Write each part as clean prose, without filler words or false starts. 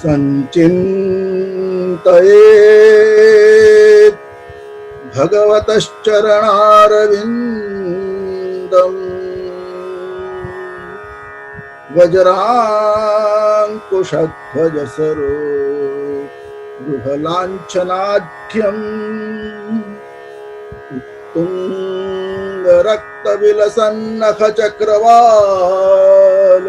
संचिन्तयेत् भगवतश्चरणारविन्दम् वज्राङ्कुशध्वजसरो गृहलाञ्छनाढ्यम् उत्तुङ्गरक्तविलसन्नखचक्रवाल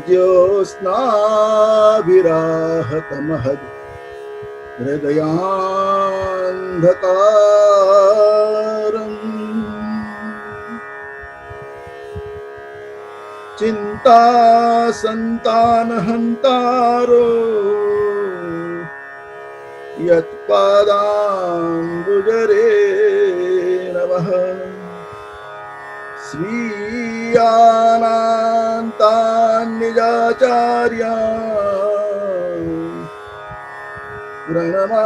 ज्योत्स्नाभिराहतमहद् हृदयान्धकारम् चिन्तासन्तानहन्तारो यत्पादाम्बुजरे नमः स्वीयानान्तान्निजाचार्यान् प्रणमामि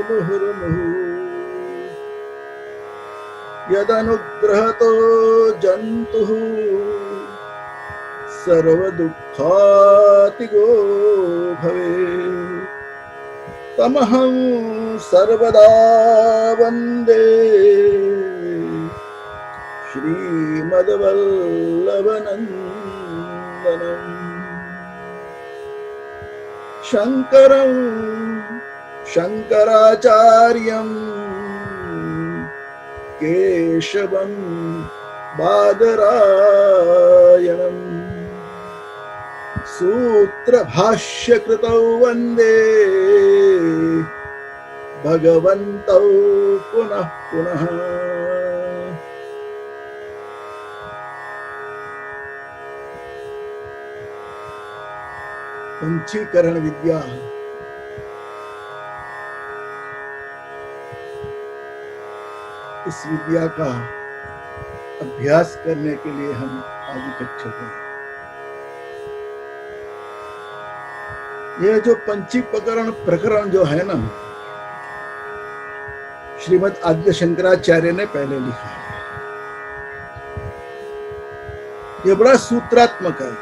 मुहुर्मुहुः यदनुग्रहतो जन्तुः सर्वदुःखातिगो भवेत् तमहं सर्वदा वन्दे श्रीमद्वल्लभनन्दनम् शङ्करं शङ्कराचार्यं केशवं बादरायणम् सूत्रभाष्यकृतौ वन्दे भगवन्तौ पुनः पुनः। पंचीकरण विद्या इस विद्या का अभ्यास करने के लिए हम आज इकट्ठे हुए। यह जो पंचीकरण प्रकरण जो है ना, श्रीमद् आद्य शंकराचार्य ने पहले लिखा है। यह बड़ा सूत्रात्मक है।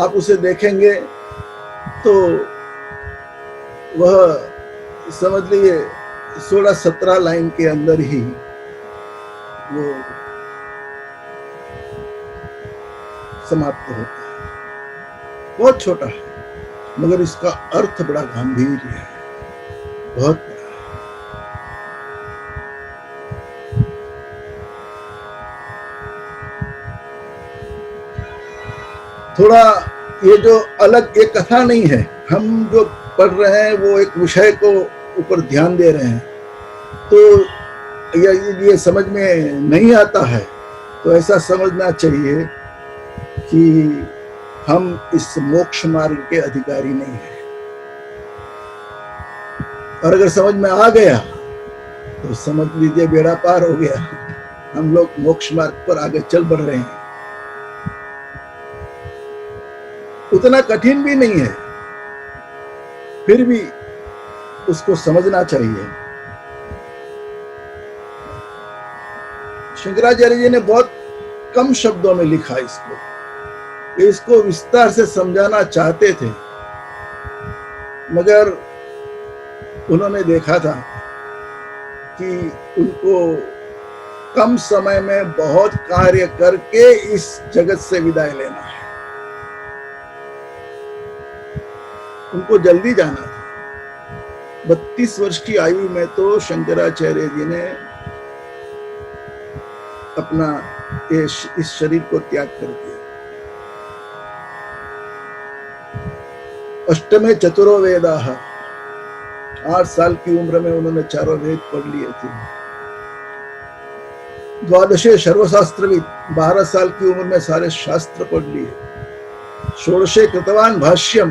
आप उसे देखेंगे तो वह समझ लीजिए 16-17 लाइन के अंदर ही वो समाप्त होता है। बहुत छोटा है मगर इसका अर्थ बड़ा गंभीर है, बहुत बड़ा है। थोड़ा ये जो अलग एक कथा नहीं है, हम जो पढ़ रहे हैं वो एक विषय को ऊपर ध्यान दे रहे हैं, तो ये समझ में नहीं आता है तो ऐसा समझना चाहिए कि हम इस मोक्ष मार्ग के अधिकारी नहीं हैं। और अगर समझ में आ गया तो समझ लीजिए बेड़ा पार हो गया, हम लोग मोक्ष मार्ग पर आगे चल बढ़ रहे हैं। उतना कठिन भी नहीं है, फिर भी उसको समझना चाहिए। शंकराचार्य जी ने बहुत कम शब्दों में लिखा इसको विस्तार से समझाना चाहते थे, मगर उन्होंने देखा था कि उनको कम समय में बहुत कार्य करके इस जगत से विदाई लेना है। उनको जल्दी जाना था। 32 वर्ष की आयु में तो शंकराचार्य जी ने अपना इस शरीर को त्याग कर दिया। अष्टमे चतुरो वेदाः, 8 साल की उम्र में उन्होंने चारों वेद पढ़ लिए थे। द्वादशे सर्वशास्त्रविद, 12 साल की उम्र में सारे शास्त्र पढ़ लिए। षोडशे कृतवान भाष्यम,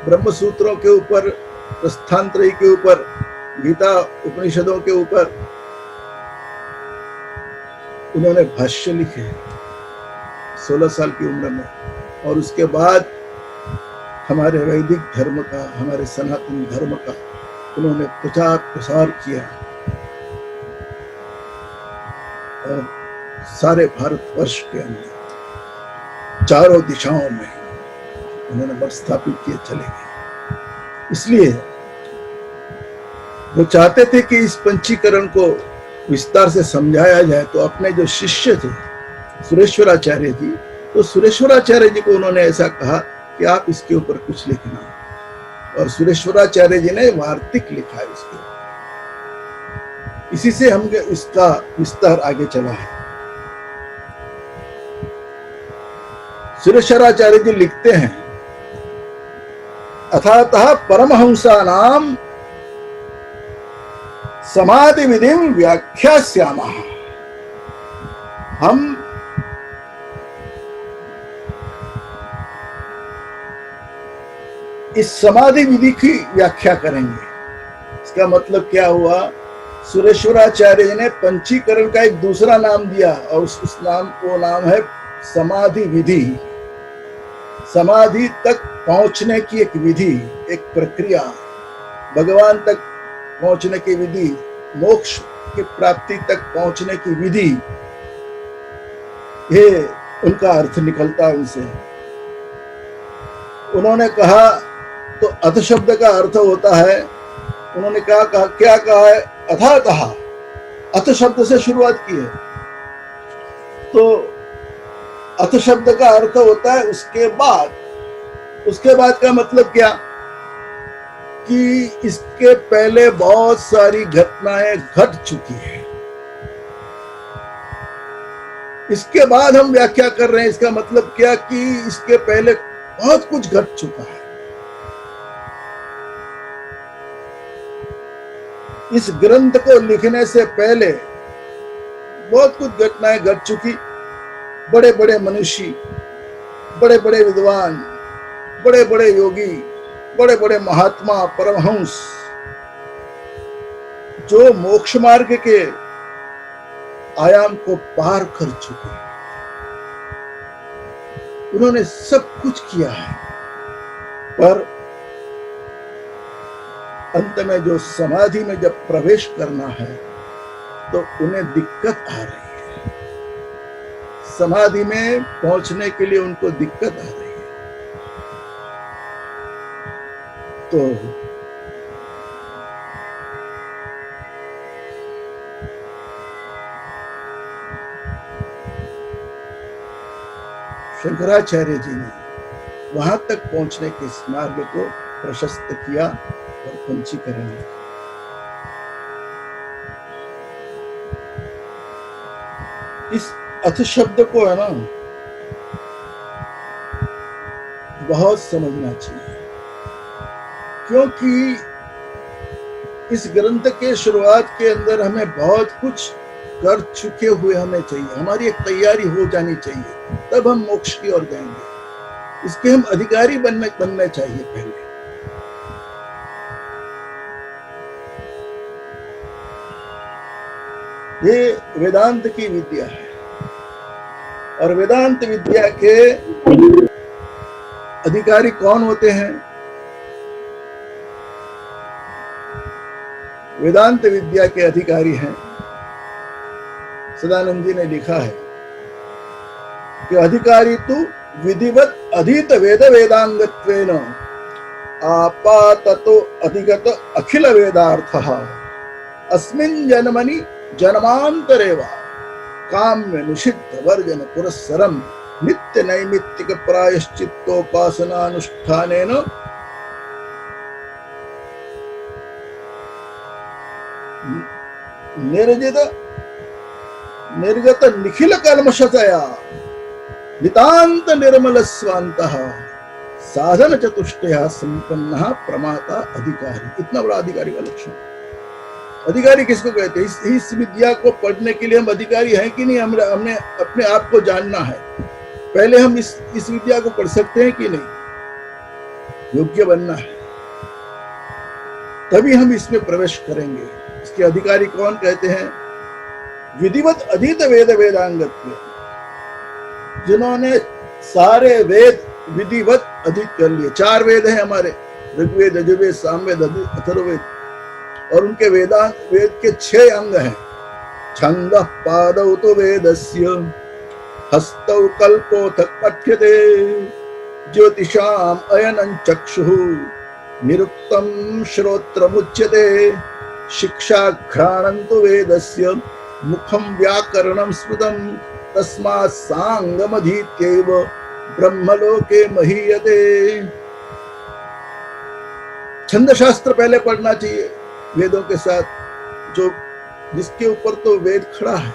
ब्रह्म सूत्रों के ऊपर, प्रस्थानत्रयी के ऊपर, गीता उपनिषदों के ऊपर उन्होंने भाष्य लिखे 16 साल की उम्र में। और उसके बाद हमारे वैदिक धर्म का, हमारे सनातन धर्म का उन्होंने प्रचार प्रसार किया और सारे भारतवर्ष के अंदर चारों दिशाओं में उन्होंने मठ स्थापित किए चले गए। इसलिए वो चाहते थे कि इस पंचीकरण को विस्तार से समझाया जाए। तो अपने जो शिष्य थे सुरेश्वराचार्य जी, तो सुरेश्वराचार्य जी को उन्होंने ऐसा कहा कि आप इसके ऊपर कुछ लिखना, और सुरेश्वराचार्य जी ने वार्तिक लिखा है उसके ऊपर। इसी से हम इसका विस्तार आगे चला है। सुरेश्वराचार्य जी लिखते हैं, अथातः परमहंसानाम समाधि विधिम व्याख्यास्यामः। हम इस समाधि विधि की व्याख्या करेंगे। इसका मतलब क्या हुआ, सुरेश्वराचार्य जी ने पंचीकरण का एक दूसरा नाम दिया और उस नाम को नाम है समाधि विधि। समाधि तक पहुंचने की एक विधि, एक प्रक्रिया, भगवान तक पहुंचने की विधि, मोक्ष की प्राप्ति तक पहुंचने की विधि, ये उनका अर्थ निकलता है उनसे। उन्होंने कहा, तो अथ शब्द का अर्थ होता है, उन्होंने क्या कहा है, अथातः, अथ शब्द से शुरुआत की है। तो अथ शब्द का अर्थ होता है उसके बाद। उसके बाद का मतलब क्या कि इसके पहले बहुत सारी घटनाएं घट चुकी है, इसके बाद हम व्याख्या कर रहे हैं। इसका मतलब क्या कि इसके पहले बहुत कुछ घट चुका है। इस ग्रंथ को लिखने से पहले बहुत कुछ घटनाएं घट चुकी। बड़े बड़े मनुष्य, बड़े बड़े विद्वान, बड़े बड़े योगी, बड़े बड़े महात्मा, परमहंस, जो मोक्ष मार्ग के आयाम को पार कर चुके हैं, उन्होंने सब कुछ किया है। पर अंत में जो समाधि में जब प्रवेश करना है तो उन्हें दिक्कत आ रही है। समाधि में पहुंचने के लिए उनको दिक्कत आ रही है। तो शंकराचार्य जी ने वहां तक पहुंचने के इस मार्ग को प्रशस्त किया और पंचीकरण लिखा। इस अथ शब्द को है ना बहुत समझना चाहिए, क्योंकि इस ग्रंथ के शुरुआत के अंदर हमें बहुत कुछ कर चुके हुए हमें चाहिए। हमारी एक तैयारी हो जानी चाहिए, तब हम मोक्ष की ओर जाएंगे। इसके हम अधिकारी बनने चाहिए पहले। ये वेदांत की विद्या है और वेदांत विद्या के अधिकारी कौन होते हैं? वेदांत विद्या के अधिकारी हैं, सदानंद जी ने लिखा है कि अधिकारी तु विधिवत अधीत वेद वेदांगत्वेन आपाततो अधिगत अखिल वेदार्थः अस्मिन् जन्मनि जन्मांतरे वा काम्य निषिद्ध वर्जन पुरस्सरम नित्य नैमित्तिक प्रायश्चित्तोपासनानुष्ठानेन निर्गत निखिल कल्मषतया नितांत निर्मल स्वांतः साधन चतुष्टया संपन्नः प्रमाता अधिकारी। इतना बड़ा अधिकारी का लक्षण। अधिकारी किसको कहते हैं? इस विद्या को पढ़ने के लिए हम अधिकारी हैं कि नहीं? हमने अपने आप को जानना है। पहले हम इस विद्या को पढ़ सकते हैं कि नहीं? योग्य बनना है, तभी हम इसमें प्रवेश करेंगे। इसके अधिकारी कौन कहते हैं? विधिवत अधीत वेद वेदांगत्व, जिन्होंने सारे वेद विधिवत अधीत कर लिए। 4 वेद हैं हमारे, ऋग्वेद, यजुर्वेद, सामवेद, अथर्ववेद, और उनके वेदांत वेद के 6 अंग हैं। छंदः पादौ तु वेदस्य, हस्तौ कल्पोऽथ पठ्यते, ज्योतिषाम् अयनं चक्षुः, निरुक्तं श्रोत्रमुच्यते, शिक्षाघ्राणं तु वेदस्य, मुखं व्याकरणं स्मृतं, तस्मात् सांगमधीत्यैव ब्रह्मलोके महीयते। छंद शास्त्र पहले पढ़ना चाहिए वेदों के साथ, जो जिसके ऊपर तो वेद खड़ा है,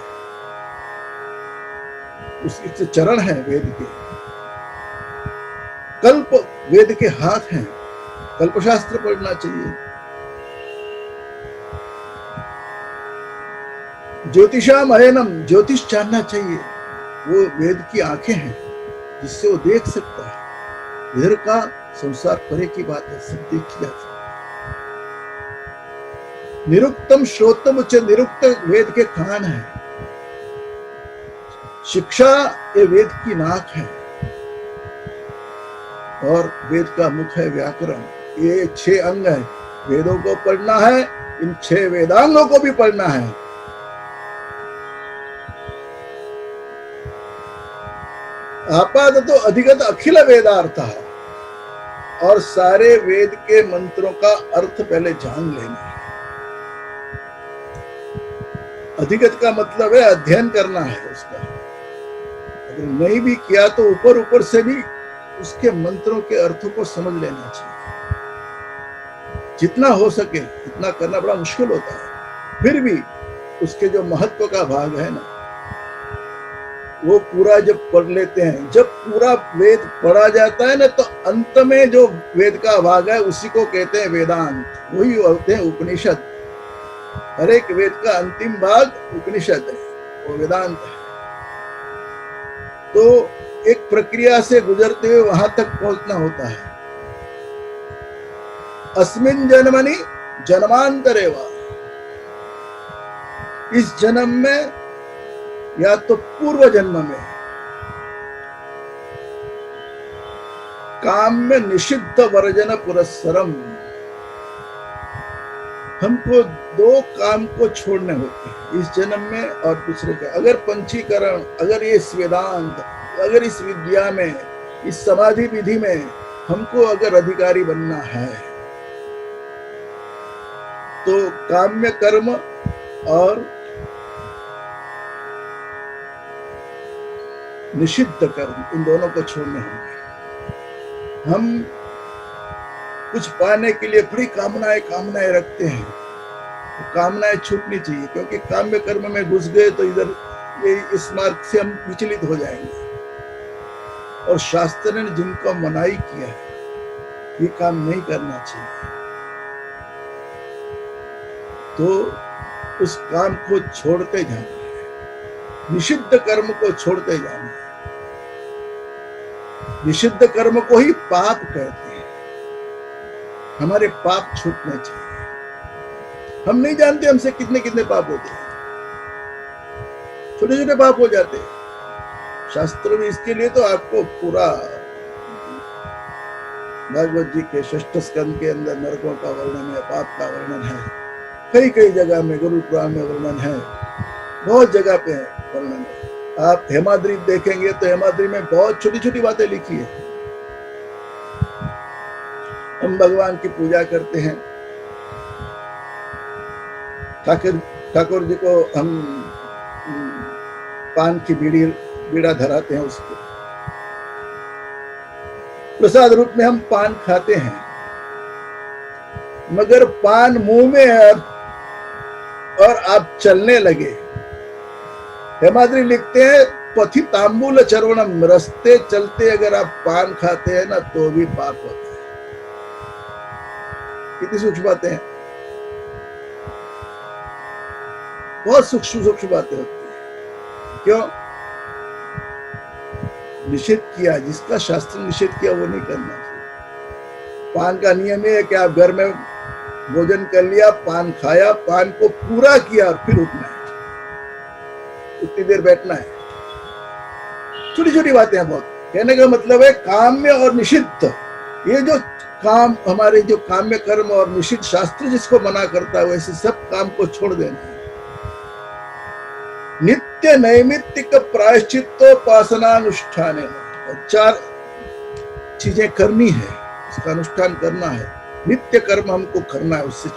उसके चरण है वेद के, कल्प वेद के हाथ हैं, कल्पशास्त्र पढ़ना चाहिए। ज्योतिषाम अयनम, ज्योतिष जानना चाहिए, वो वेद की आंखें हैं जिससे वो देख सकता है। इधर का संसार परे की बात है, सब देखी जा सकती है। निरुक्तम श्रोतम उच्च, निरुक्त वेद के कान है, शिक्षा ये वेद की नाक है, और वेद का मुख है व्याकरण। ये 6 अंग है, वेदों को पढ़ना है, इन 6 वेदांगों को भी पढ़ना है। आपाततो अधिगत अखिल वेदार्थ, और सारे वेद के मंत्रों का अर्थ पहले जान लेना है। अधिगत का मतलब है अध्ययन करना है उसका, अगर नहीं भी किया तो ऊपर ऊपर से भी उसके मंत्रों के अर्थों को समझ लेना चाहिए। जितना हो सके इतना करना बड़ा मुश्किल होता है, फिर भी उसके जो महत्व का भाग है ना, वो पूरा जब पढ़ लेते हैं, जब पूरा वेद पढ़ा जाता है ना, तो अंत में जो वेद का भाग है उसी को कहते हैं वेदांत, वही होते हैं उपनिषद। हर एक वेद का अंतिम भाग उपनिषद है, वो वेदांत है। तो एक प्रक्रिया से गुजरते हुए वहां तक पहुंचना होता है। अस्मिन् जन्मनि जन्मांतरे वा, इस जन्म में या तो पूर्व जन्म में काम में निषिद्ध वर्जन पुरस्सरम, हमको 2 काम को छोड़ने होते हैं इस जन्म में और दूसरे का। अगर पंचीकरण, अगर इस वेदांत, अगर इस विद्या में, इस समाधि विधि में हमको अगर अधिकारी बनना है, तो काम्य कर्म और निषिद्ध कर्म, इन दोनों को छोड़ने होंगे। हम कुछ पाने के लिए बड़ी कामनाएं रखते हैं, तो कामनाएं छूटनी चाहिए, क्योंकि काम्य कर्म में घुस गए तो इधर ये इस मार्ग से हम विचलित हो जाएंगे। और शास्त्र ने जिनको मनाही किया है, ये काम नहीं करना चाहिए, तो उस काम को छोड़ते जाना है, निषिद्ध कर्म को छोड़ते जाना है। निषिद्ध कर्म को ही पाप कहते हैं। हमारे पाप छूटने चाहिए। हम नहीं जानते हमसे कितने कितने पाप होते हैं, छोटे छोटे पाप हो जाते हैं। शास्त्र में इसके लिए तो आपको पूरा भागवत जी के 6ठ स्कंद के अंदर नरकों का वर्णन है, पाप का वर्णन है, कई कई जगह में गुरु पुराण में वर्णन है, बहुत जगह पे वर्णन है। आप हेमाद्री देखेंगे तो हेमाद्री में बहुत छोटी छोटी बातें लिखी है। हम भगवान की पूजा करते हैं, ठाकुर जी को हम पान की बीड़ा धराते हैं, उसको प्रसाद रूप में हम पान खाते हैं। मगर पान मुंह में है और आप चलने लगे। हेमाद्री लिखते हैं पथि तांबूल चरवणम, रस्ते चलते अगर आप पान खाते हैं ना तो भी पाप होता है। कितनी सूक्ष्म बातें हैं, बहुत सूक्ष्म बातें होती है। क्यों? निषेध किया, जिसका शास्त्र निषेध किया वो नहीं करना चाहिए। पान का नियम है कि आप घर में भोजन कर लिया, पान खाया, पान को पूरा किया और फिर उठना है, उतनी देर बैठना है। छोटी छोटी बातें हैं बहुत। कहने का मतलब है काम्य और निषिद्ध, ये जो काम हमारे जो काम्य कर्म और निषिद्ध शास्त्र जिसको मना करता है, वैसे सब काम को छोड़ देना है। नित्य नैमित्तिक प्रायश्चित्तोपासनानुष्ठान, 4 चीजें करनी है, इसका अनुष्ठान करना है। नित्य कर्म हमको करना है, उससे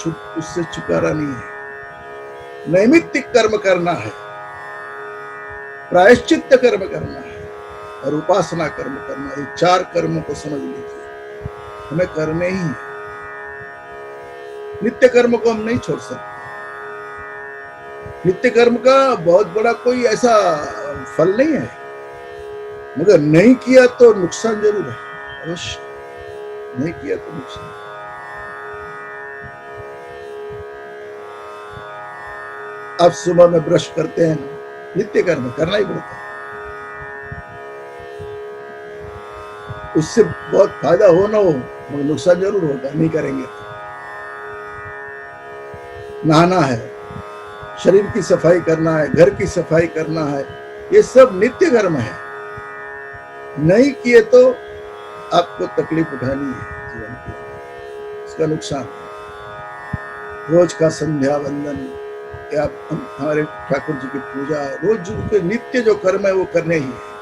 छुटकारा नहीं है। नैमित्तिक कर्म करना है, प्रायश्चित्त कर्म करना है और उपासना कर्म करना है। ये 4 कर्मों को समझ लीजिए, हमें करने ही है। नित्य कर्म को हम नहीं छोड़ सकते। नित्य कर्म का बहुत बड़ा कोई ऐसा फल नहीं है, मगर नहीं किया तो नुकसान जरूर है, अवश्य नहीं किया तो नुकसान। आप सुबह में ब्रश करते हैं, नित्य कर्म करना ही पड़ता है। उससे बहुत फायदा हो ना हो, मगर नुकसान जरूर होगा, नहीं करेंगे तो। नहाना है, शरीर की सफाई करना है, घर की सफाई करना है, ये सब नित्य कर्म है। नहीं किए तो आपको तकलीफ उठानी है जीवन की, इसका नुकसान। रोज का संध्या वंदन या हमारे ठाकुर जी की पूजा, रोज के नित्य जो कर्म है वो करने ही है।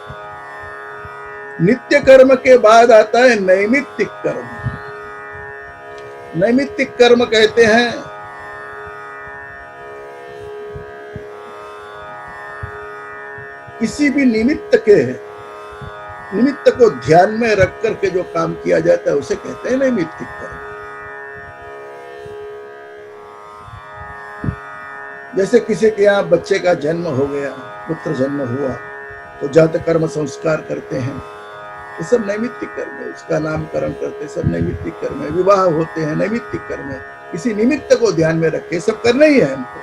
नित्य कर्म के बाद आता है नैमित्तिक कर्म। नैमित्तिक कर्म कहते हैं किसी भी निमित्त को ध्यान में रख करके जो काम किया जाता है उसे कहते हैं नैमित्तिक कर्म। जैसे किसी के यहाँ बच्चे का जन्म हो गया, पुत्र जन्म हुआ, तो जात कर्म संस्कार करते हैं, ये सब नैमित्तिक कर्म है। उसका नामकरण करते, सब नैमित्तिक कर्म है। विवाह होते हैं, नैमित्तिक कर्म है। किसी निमित्त को ध्यान में रखे सब करना ही है हमको।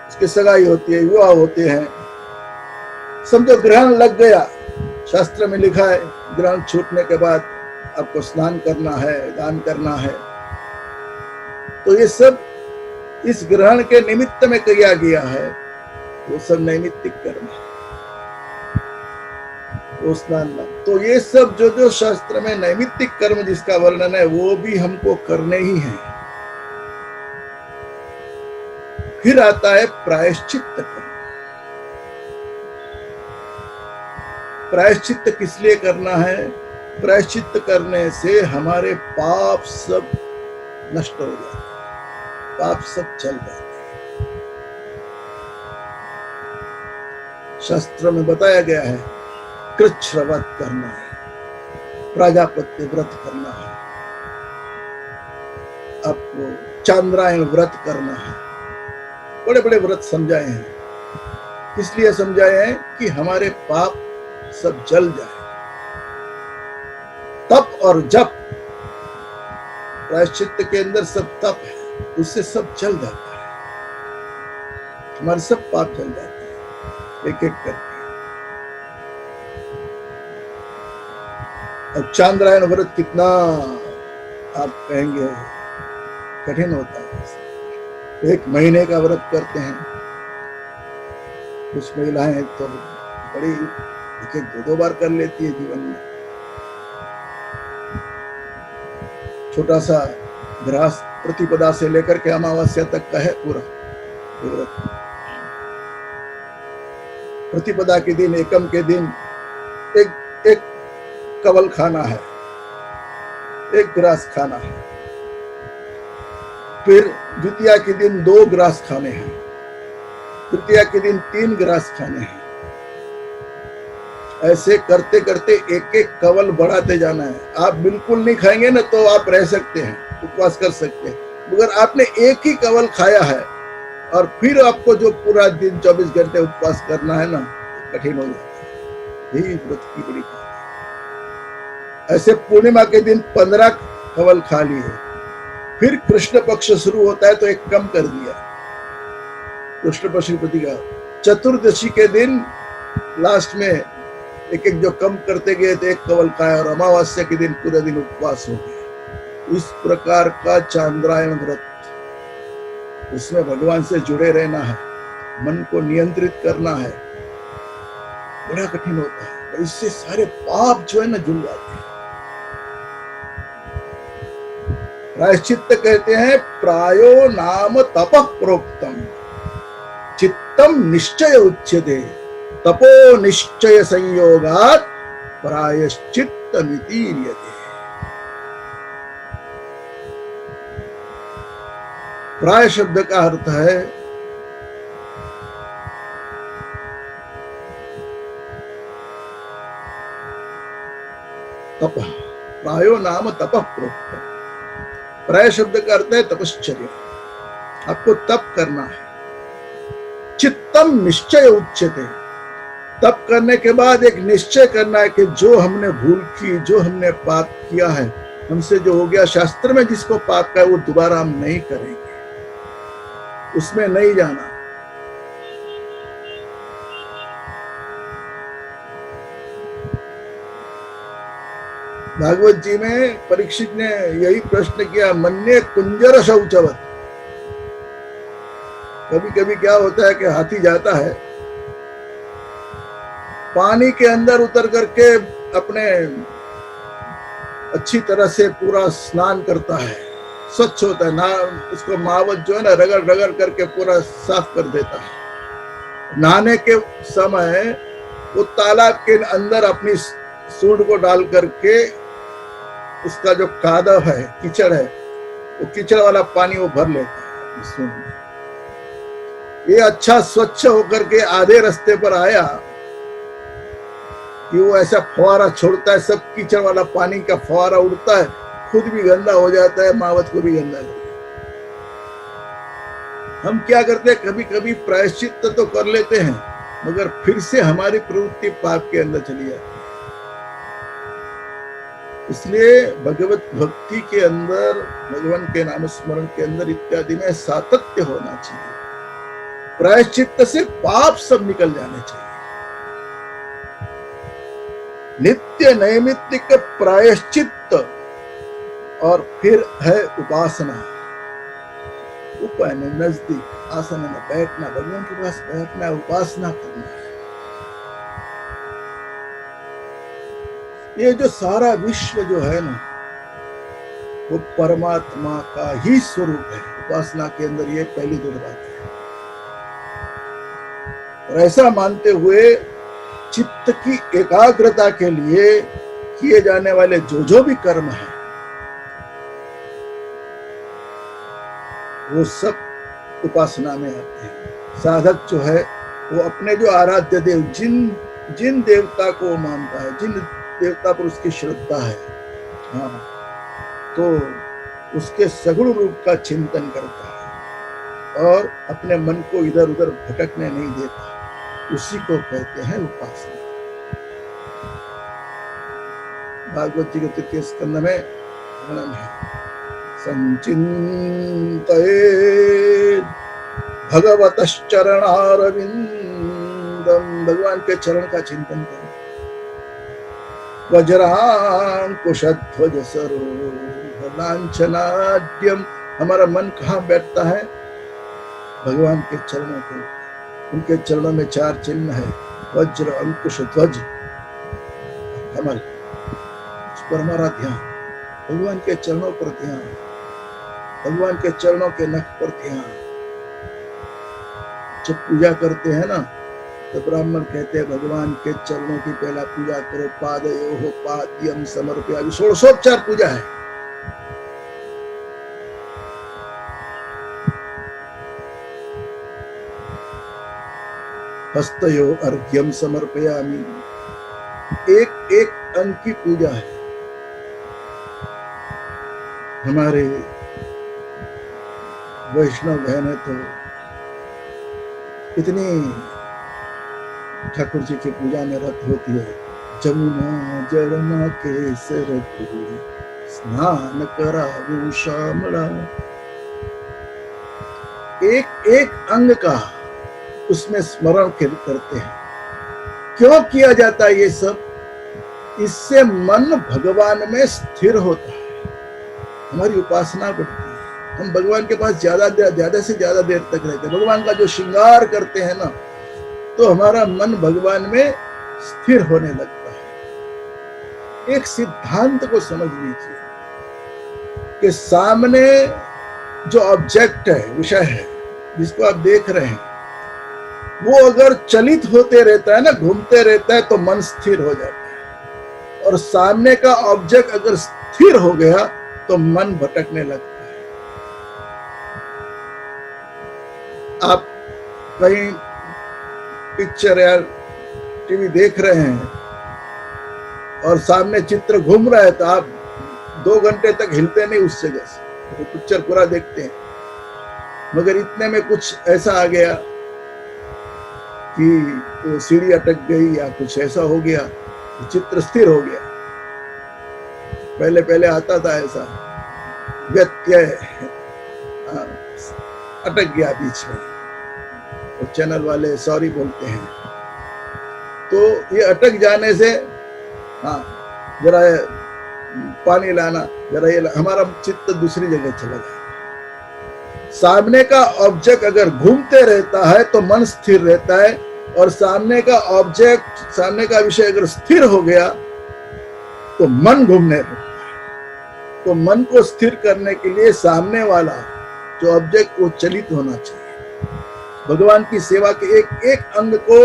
उसकी सगाई होती है, विवाह होते हैं। समझो ग्रहण लग गया, शास्त्र में लिखा है ग्रहण छूटने के बाद आपको स्नान करना है, दान करना है। तो ये सब इस ग्रहण के निमित्त में किया गया है, वो सब नैमित्तिक कर्म है। वो स्नान, तो ये सब जो शास्त्र में नैमित्तिक कर्म जिसका वर्णन है वो भी हमको करने ही है। फिर आता है प्रायश्चित्त कर्म। प्रायश्चित्त किस लिए करना है? प्रायश्चित्त करने से हमारे पाप सब नष्ट हो जाते हैं, पाप सब चल जाते हैं। शास्त्र में बताया गया है कृच्छ व्रत करना है, प्राजापत्य व्रत करना है, आपको चांद्रायण व्रत करना है। बड़े बड़े व्रत समझाए हैं। किस लिए समझाए हैं? कि हमारे पाप सब जल जाए। तप और जप, प्रायश्चित्त के अंदर सब तप है, उससे सब जल जाता है, हमारे सब पाप जल जाते हैं एक एक करके। अब चांद्रायण व्रत कितना आप कहेंगे कठिन होता है। 1 महीने का व्रत करते हैं। कुछ महिलाएं तो बड़ी 1-2 बार कर लेती है जीवन में। छोटा सा ग्रास प्रतिपदा से लेकर के अमावस्या तक का है पूरा व्रत। प्रतिपदा के दिन, एकम के दिन एक कवल खाना है, 1 ग्रास खाना है। फिर द्वितीया के दिन 2 ग्रास खाने हैं, तृतीया के दिन 3 ग्रास खाने हैं। ऐसे करते करते एक एक कवल बढ़ाते जाना है। आप बिल्कुल नहीं खाएंगे ना तो आप रह सकते हैं, उपवास कर सकते हैं। मगर आपने एक ही कवल खाया है और फिर आपको जो पूरा दिन 24 घंटे उपवास करना है ना, कठिन हो जाता है। यही व्रत की बड़ी बात है। ऐसे पूर्णिमा के दिन 15 कवल खा लिए, फिर कृष्ण पक्ष शुरू होता है तो 1 कम कर दिया, कृष्ण पशुपति का। चतुर्दशी के दिन लास्ट में एक एक जो कम करते गए थे, एक कवल खाया और अमावस्या के दिन पूरे दिन उपवास हो गया। इस प्रकार का चांद्रायण व्रत, उसमें भगवान से जुड़े रहना है, मन को नियंत्रित करना है, बड़ा कठिन होता है। और इससे सारे पाप जो है ना जुड़ जाते हैं। प्रायश्चित्त कहते हैं प्रायो नाम तपः प्रोक्तम चित्तम निश्चय उच्यते तपो निश्चय संयोगात् प्रायश्चित्तमितीर्यते। प्राय शब्द का अर्थ है तप। प्रायो नाम तपः प्रोक्तम। प्राय शब्द का अर्थ है तपश्चर्या। आपको तप करना है। चित्तम निश्चय उच्यते। तप करने के बाद एक निश्चय करना है कि जो हमने भूल की, जो हमने पाप किया है, हमसे जो हो गया, शास्त्र में जिसको पाप का है वो दोबारा हम नहीं करेंगे, उसमें नहीं जाना। भागवत जी में परीक्षित ने यही प्रश्न किया, मन्ये कुंजर शौचवत। कभी कभी क्या होता है कि हाथी जाता है, पानी के अंदर उतर करके अपने अच्छी तरह से पूरा स्नान करता है, स्वच्छ होता है ना, उसको मावत जो है ना रगड़ रगड़ करके पूरा साफ कर देता है। नहाने के समय वो तालाब के अंदर अपनी सूंड को डाल करके उसका जो कादव है, कीचड़ है, वो कीचड़ वाला पानी वो भर लेता है सूंड में। ये अच्छा स्वच्छ होकर के आधे रास्ते पर आया कि वो ऐसा फवारा छोड़ता है, सब कीचड़ वाला पानी का फवारा उड़ता है, खुद भी गंदा हो जाता है, मावत को भी गंदा कर देता है। हम क्या करते हैं, कभी कभी प्रायश्चित्त तो कर लेते हैं, मगर फिर से हमारी प्रवृत्ति पाप के अंदर चली जाती है। इसलिए भगवत भक्ति के अंदर, भगवान के नाम स्मरण के अंदर इत्यादि में सातत्य होना चाहिए। प्रायश्चित्त से पाप सब निकल जाने चाहिए। नित्य नैमित्तिक प्रायश्चित्त और फिर है उपासना। उपाय नजदीक आसन में बैठना, भगवान के पास बैठना, उपासना करना है। ये जो सारा विश्व जो है ना, वो परमात्मा का ही स्वरूप है। उपासना के अंदर ये पहली दृढ़ बात है। और ऐसा मानते हुए चित्त की एकाग्रता के लिए किए जाने वाले जो भी कर्म है, वो सब उपासना में आते हैं। साधक जो है वो अपने जो आराध्य देव, जिन देवता को मानता है, जिन देवता पर उसकी श्रद्धा है, हाँ, तो उसके सगुण रूप का चिंतन करता है और अपने मन को इधर उधर भटकने नहीं देता। उसी को कहते हैं उपासना। भागवत जी के तृतीय स्कंद में वर्णन है, संचिन्तयेत् भगवतश्चरणारविन्दम्। भगवान के चरण का चिंतन करो। वज्रांकुशध्वज सरोह लांछनाढ्यम। हमारा मन कहाँ बैठता है? भगवान के चरणों के ऊपर। उनके चरणों में 4 चिन्ह है, वज्र, अंकुश, ध्वज, कमल। उस पर हमारा ध्यान, भगवान के चरणों पर ध्यान, भगवान के चरणों के नख पर ध्यान। जब पूजा करते हैं ना, तो ब्राह्मण कहते हैं भगवान के चरणों की पहला पूजा करो। पादयोः पाद्यं समर्पयामि। 16 पूजा है। हस्तयो अर्घ्यम समर्पयामि। एक एक अंग की पूजा है। हमारे वैष्णव बहनें तो कितनी ठाकुर जी की पूजा में रत होती है। जमुना जरमा केसर स्नान करावूं श्यामला। एक एक अंग का उसमें स्मरण करते हैं क्यों किया जाता है ये सब? इससे मन भगवान में स्थिर होता है, हमारी उपासना बढ़ती है, हम भगवान के पास ज्यादा से ज्यादा देर तक रहते हैं, भगवान का जो श्रृंगार करते हैं ना, तो हमारा मन भगवान में स्थिर होने लगता है। एक सिद्धांत को समझ लीजिए कि सामने जो ऑब्जेक्ट है, विषय है, जिसको आप देख रहे हैं, वो अगर चलित होते रहता है ना, घूमते रहता है, तो मन स्थिर हो जाता है। और सामने का ऑब्जेक्ट अगर स्थिर हो गया तो मन भटकने लगता है। आप कहीं पिक्चर या टीवी देख रहे हैं और सामने चित्र घूम रहा है, तो आप 2 घंटे तक हिलते नहीं उस जगह से, तो पिक्चर पूरा देखते हैं। मगर इतने में कुछ ऐसा आ गया कि सीढ़ी अटक गई या कुछ ऐसा हो गया, चित्र स्थिर हो गया। पहले पहले आता था ऐसा, व्यत्यय अटक गया बीच में, और चैनल वाले सॉरी बोलते हैं। तो ये अटक जाने से, हाँ जरा पानी लाना, जरा ये हमारा चित्त दूसरी जगह चला जाए। सामने का ऑब्जेक्ट अगर घूमते रहता है तो मन स्थिर रहता है, और सामने का ऑब्जेक्ट, सामने का विषय अगर स्थिर हो गया तो मन घूमने लगता है। तो मन को स्थिर करने के लिए सामने वाला जो ऑब्जेक्ट वो चलित होना चाहिए। भगवान की सेवा के एक एक अंग को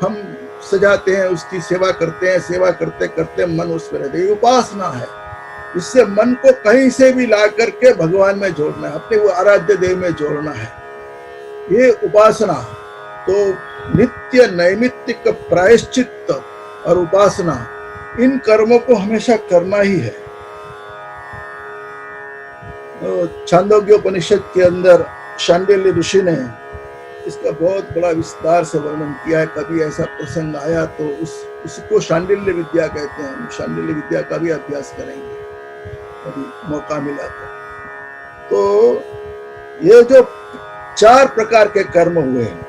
हम सजाते हैं, उसकी सेवा करते हैं, सेवा करते करते मन उस पर रहते हैं। उपासना है, इससे मन को कहीं से भी ला करके भगवान में जोड़ना है, अपने वो आराध्य देव में जोड़ना है। ये उपासना तो नित्य नैमित्तिक प्रायश्चित्त और उपासना, इन कर्मों को हमेशा करना ही है। तो छांदोग्योपनिषद के अंदर शांडिल्य ऋषि ने इसका बहुत बड़ा विस्तार से वर्णन किया है। कभी ऐसा प्रसंग आया तो उसको शांडिल्य विद्या कहते हैं। शांडिल्य विद्या का भी अभ्यास करेंगे कभी मौका मिला तो। ये जो 4 प्रकार के कर्म हुए हैं,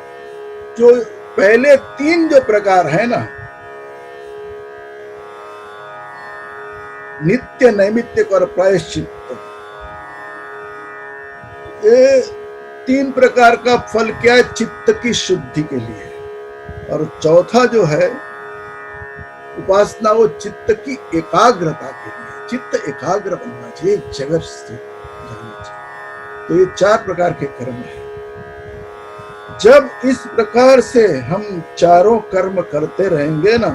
जो पहले 3 जो प्रकार है ना, नित्य नैमित्तिक और प्रायश्चित्त, ये 3 प्रकार का फल क्या है? चित्त की शुद्धि के लिए। और चौथा जो है उपासना, वो चित्त की एकाग्रता के लिए। चित्त एकाग्र बनना चाहिए, एक जगह से जाना चाहिए। तो ये 4 प्रकार के कर्म है। जब इस प्रकार से हम चारों कर्म करते रहेंगे ना,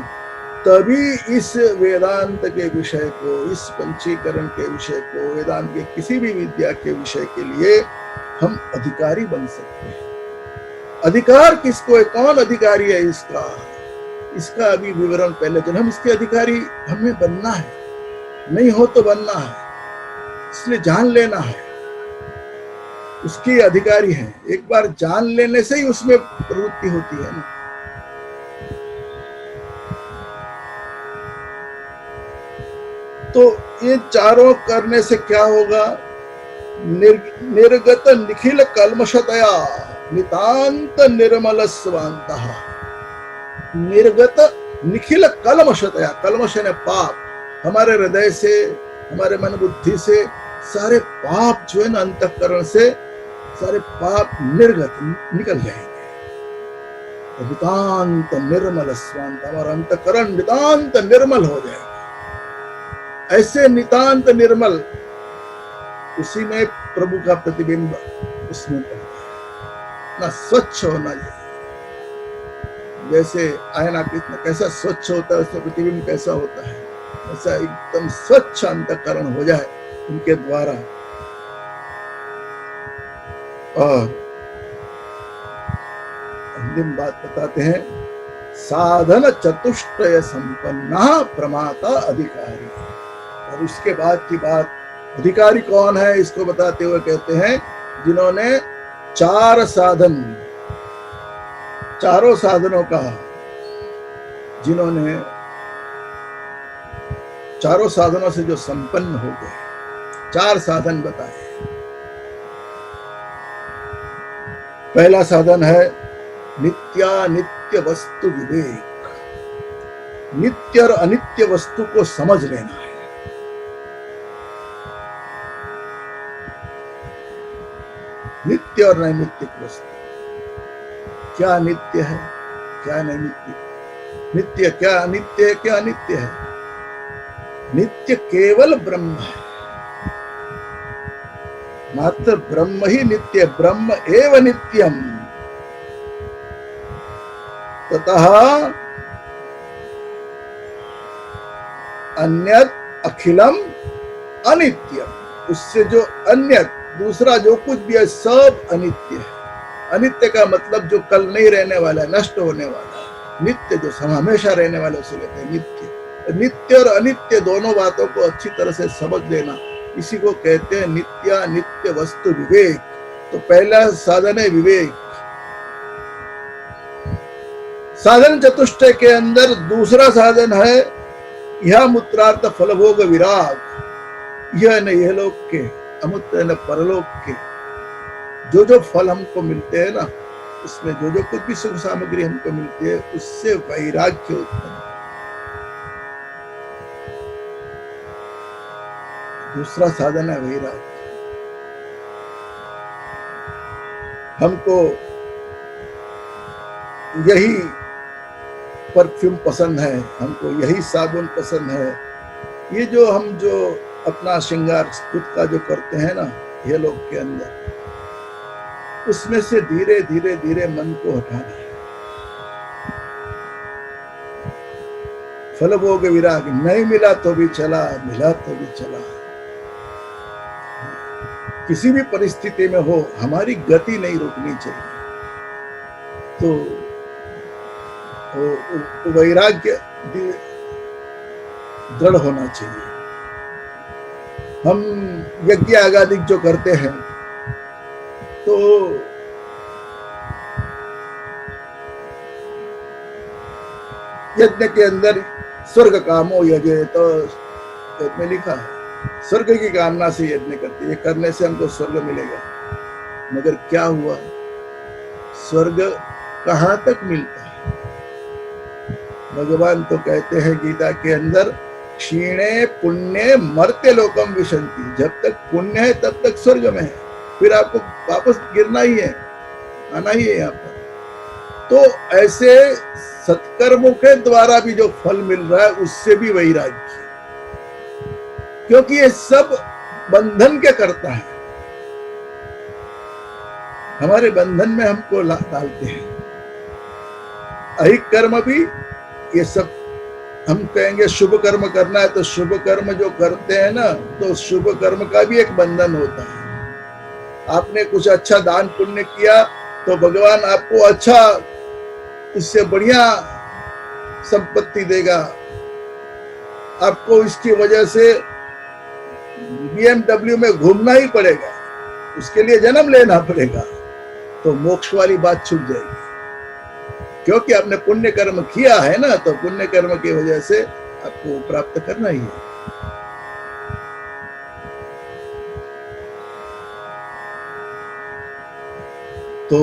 तभी इस वेदांत के विषय को, इस पंचीकरण के विषय को, वेदांत के किसी भी विद्या के विषय के लिए हम अधिकारी बन सकते हैं। अधिकार किसको है? कौन अधिकारी है इसका? इसका अभी विवरण पहले जब हम इसके अधिकारी हमें बनना है, नहीं हो तो बनना है, इसलिए जान लेना है उसके अधिकारी हैं। एक बार जान लेने से ही उसमें प्रवृत्ति होती है ना। तो ये चारों करने से क्या होगा? निर्गत निखिल कल्मषतया नितांत निर्मल स्वांतः। निर्गत निखिल कल्मषतया, कल्मष ने पाप, हमारे हृदय से, हमारे मन बुद्धि से सारे पाप जो है ना, अंतःकरण से सारे पाप निर्गत निकल जाएंगे। तो नितांत निर्मल स्वांत, हमारा अंतःकरण नितांत निर्मल हो जाएगा। ऐसे नितांत निर्मल, उसी में प्रभु का प्रतिबिंब उसमें पड़ता है ना। स्वच्छ होना चाहिए, जैसे आईना कितना कैसा स्वच्छ होता है, उसमें प्रतिबिंब कैसा होता है, ऐसा एकदम स्वच्छ अंतःकरण हो जाए उनके द्वारा। और अंतिम बात बताते हैं, साधन चतुष्टय संपन्ना प्रमाता अधिकारी। और इसके बाद की बात, अधिकारी कौन है इसको बताते हुए कहते हैं, जिन्होंने 4 साधन, चारों साधनों का, जिन्होंने चारों साधनों से जो संपन्न हो गए। 4 साधन बताए। पहला साधन है नित्यानित्य वस्तु विवेक। नित्य और अनित्य वस्तु को समझ लेना है। नित्य और नैमित्तिक वस्तु, क्या नित्य है क्या नैमित्तिक, नित्य क्या अनित्य है क्या अनित्य है। नित्य केवल ब्रह्म है, मात्र ब्रह्म ही नित्य, ब्रह्म एव नित्यम। ततः अन्यत अखिलम अनित्यम, उससे जो अन्यत दूसरा जो कुछ भी है सब अनित्य है। अनित्य का मतलब जो कल नहीं रहने वाला है, नष्ट होने वाला है। नित्य जो हमेशा रहने वाला उसे कहते हैं नित्य। नित्य और अनित्य दोनों बातों को अच्छी तरह से समझ लेना, इसी को कहते हैं नित्य नित्य वस्तु विवेक। तो पहला साधन है विवेक। साधन चतुष्टय के अंदर दूसरा साधन है यह मूत्रार्थ फलभोग विराग। यह न यह लोक के अमूर्त न परलोक के जो जो फल हमको मिलते हैं ना, उसमें जो जो कुछ भी सुख सामग्री हमको मिलती है उससे वैराग्य उत्पन्न। दूसरा साधन है वैराग्य। हमको यही परफ्यूम पसंद है, हमको यही साबुन पसंद है, ये जो हम जो अपना श्रृंगार खुद का जो करते हैं ना ये लोग के अंदर, उसमें से धीरे धीरे धीरे मन को हटाना है। फल भोग विराग, नहीं मिला तो भी चला, मिला तो भी चला। किसी भी परिस्थिति में हो हमारी गति नहीं रुकनी चाहिए। तो वैराग्य दृढ़ होना चाहिए। हम यज्ञ आगादिक जो करते हैं तो यज्ञ के अंदर स्वर्ग कामो यज्ञ, तो में लिखा है स्वर्ग की कामना से यज्ञ करते, ये करने से हमको स्वर्ग मिलेगा। मगर क्या हुआ, स्वर्ग कहां तक मिलता है? भगवान तो कहते हैं गीता के अंदर क्षीणे पुण्य मर्त्य लोकम विशंति, जब तक पुण्य है तब तक स्वर्ग में है, फिर आपको वापस गिरना ही है, आना ही है यहाँ पर। तो ऐसे सत्कर्मों के द्वारा भी जो फल मिल रहा है उससे भी वैराग्य, क्योंकि ये सब बंधन के करता है, हमारे बंधन में हमको डालते हैं। अहिक कर्म भी ये सब, हम कहेंगे शुभ कर्म करना है तो शुभ कर्म जो करते हैं ना, तो शुभ कर्म का भी एक बंधन होता है। आपने कुछ अच्छा दान पुण्य किया तो भगवान आपको अच्छा, उससे बढ़िया संपत्ति देगा। आपको इसकी वजह से BMW में घूमना ही पड़ेगा, उसके लिए जन्म लेना पड़ेगा, तो मोक्ष वाली बात छूट जाएगी। क्योंकि आपने पुण्य कर्म किया है ना, तो पुण्य कर्म की वजह से आपको प्राप्त करना ही है। तो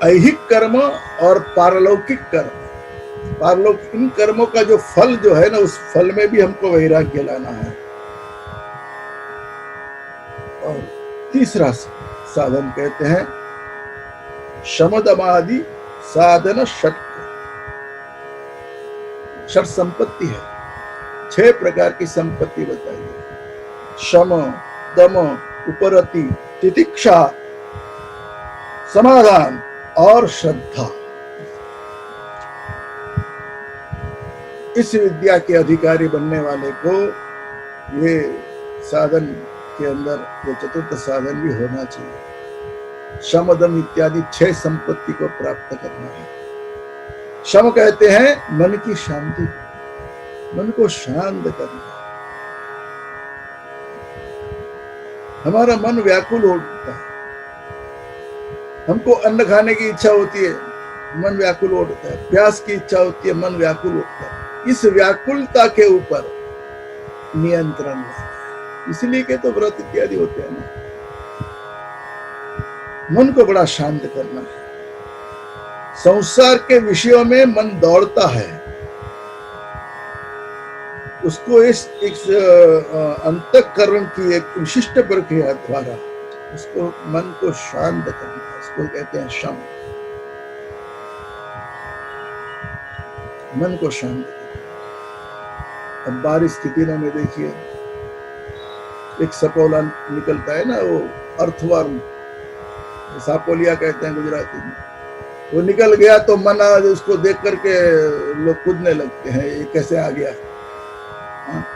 ऐहिक कर्म और पारलौकिक कर्म, पारलौकिक इन कर्मों का जो फल जो है ना, उस फल में भी हमको वैराग्य लाना है। और तीसरा साधन कहते हैं शमदमादि साधन षट। षट संपत्ति है, 6 प्रकार की संपत्ति बताई है। शम, दम, उपरति, तितिक्षा, समाधान और श्रद्धा। इस विद्या के अधिकारी बनने वाले को ये साधन के अंदर ये चतुर्थ साधन भी होना चाहिए। शम दम इत्यादि 6 संपत्ति को प्राप्त करना है। शम कहते हैं मन की शांति, मन को शांत करना। हमारा मन व्याकुल होता है, हमको अन्न खाने की इच्छा होती है, मन व्याकुल होता है, प्यास की इच्छा होती है, मन व्याकुल होता है। इस व्याकुलता के ऊपर नियंत्रण लाना है, इसलिए के तो व्रत इत्यादि होते हैं ना। मन को बड़ा शांत करना है। संसार के विषयों में मन दौड़ता है, उसको इस अंतःकरण की एक विशिष्ट प्रक्रिया द्वारा उसको मन को शांत करना, इसको कहते हैं शम। मन को शांत करना। अब बारिश के दिनों में देखिए, एक सपोला निकलता है ना, वो अर्थवर्म, सापोलिया कहते हैं गुजराती में, वो निकल गया तो मन आज उसको देख करके लोग कूदने लगते हैं, ये कैसे आ गया,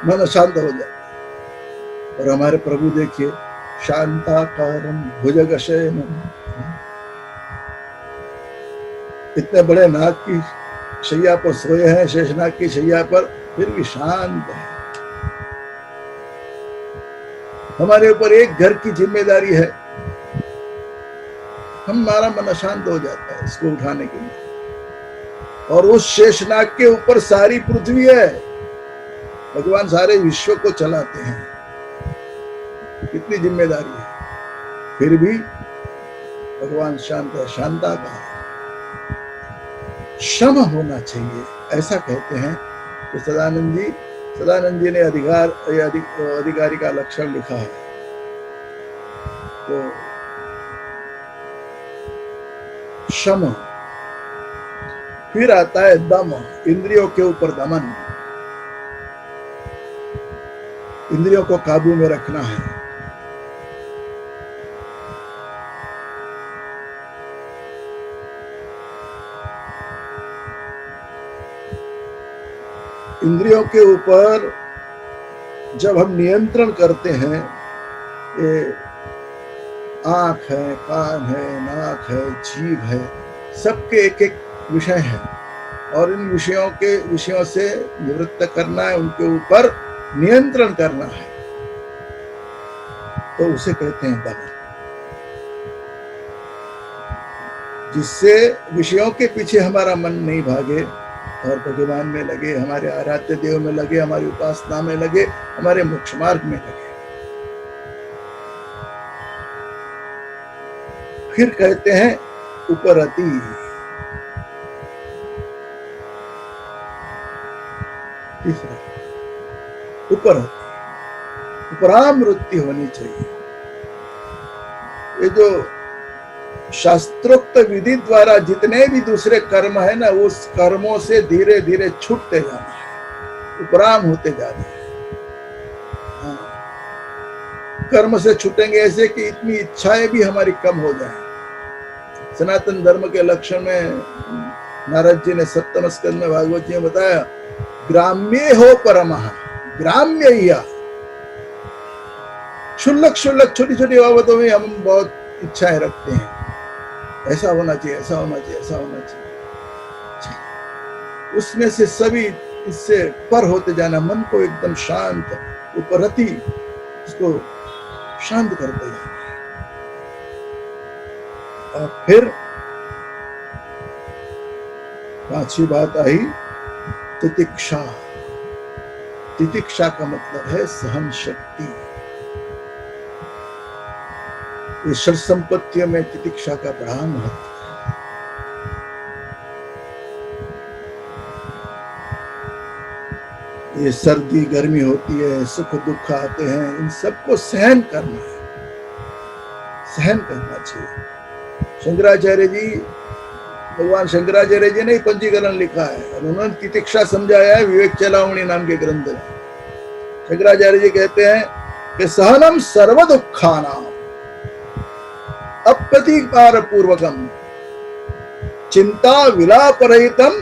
मन शांत हो जाता। और हमारे प्रभु देखिए, शांताकारं भुजगशयनं, इतने बड़े नाग की शैया पर सोए हैं, शेषनाग की शैया पर, फिर भी शांत है। हमारे ऊपर एक घर की जिम्मेदारी है, हमारा मन अशांत हो जाता है इसको उठाने के लिए। और उस शेषनाग के ऊपर सारी पृथ्वी है, भगवान सारे विश्व को चलाते हैं, कितनी जिम्मेदारी है, फिर भी भगवान शांत है। शांताकार शम होना चाहिए, ऐसा कहते हैं कि सदानंद जी ने अधिकारी का लक्षण लिखा है। तो शम, फिर आता है दम, इंद्रियों के ऊपर दमन, इंद्रियों को काबू में रखना है। इंद्रियों के ऊपर जब हम नियंत्रण करते हैं, ये आंख है, कान है, नाक है, जीभ है, सबके एक एक विषय है, और इन विषयों से निवृत्त करना है, उनके ऊपर नियंत्रण करना है, तो उसे कहते हैं दमन। जिससे विषयों के पीछे हमारा मन नहीं भागे और भगवान में लगे, हमारे आराध्य देव में लगे, हमारी उपासना में लगे, हमारे मोक्ष मार्ग में लगे। फिर कहते हैं उपरति, तीसरा उपरति, उपरामवृत्ति होनी चाहिए। ये जो शास्त्रोक्त विधि द्वारा जितने भी दूसरे कर्म है ना, उस कर्मों से धीरे धीरे छूटते जाना है, उपराम होते जाना है। कर्म से छूटेंगे ऐसे कि इतनी इच्छाएं भी हमारी कम हो जाए। सनातन धर्म के लक्षण में नारद जी ने सप्तम स्कंद में भागवत जी में बताया, ग्राम्य हो परमः, ग्राम्य या क्षुल्लक छोटी छोटी बाबतों में हम बहुत इच्छाएं रखते हैं, ऐसा होना चाहिए, ऐसा होना चाहिए, ऐसा होना चाहिए। उसमें से सभी इससे पर होते जाना, मन को एकदम शांत, उपरति, उसको शांत करते जाना है। और फिर पांचवी बात आई तितिक्षा। तितिक्षा का मतलब है सहन शक्ति। ईश्वर संपत्तियों में तितिक्षा का बड़ा महत्व है। ये सर्दी गर्मी होती है, सुख दुख आते हैं, इन सबको सहन करना है, सहन करना चाहिए। शंकराचार्य जी, भगवान शंकराचार्य जी ने पंजीकरण लिखा है और उन्होंने तितिक्षा समझाया है विवेक चेलामणि नाम के ग्रंथ में। शंकराचार्य जी कहते हैं कि सहनम सर्व दुखानाम अप्रतिकार पूर्वकम चिंता विलापरहितम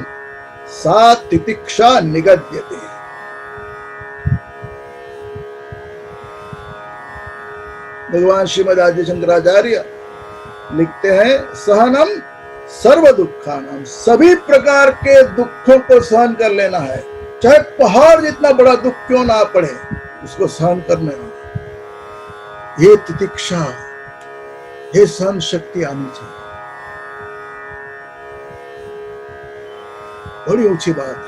सा तितिक्षा निगद्यते। भगवान श्रीमद आदि शंकराचार्य लिखते हैं, सहनम सर्व दुखानाम, सभी प्रकार के दुखों को सहन कर लेना है, चाहे पहाड़ जितना बड़ा दुख क्यों ना पड़े, उसको सहन कर लेना। ये तितिक्षा, ये सहन शक्ति आनी चाहिए। बड़ी ऊंची बात है।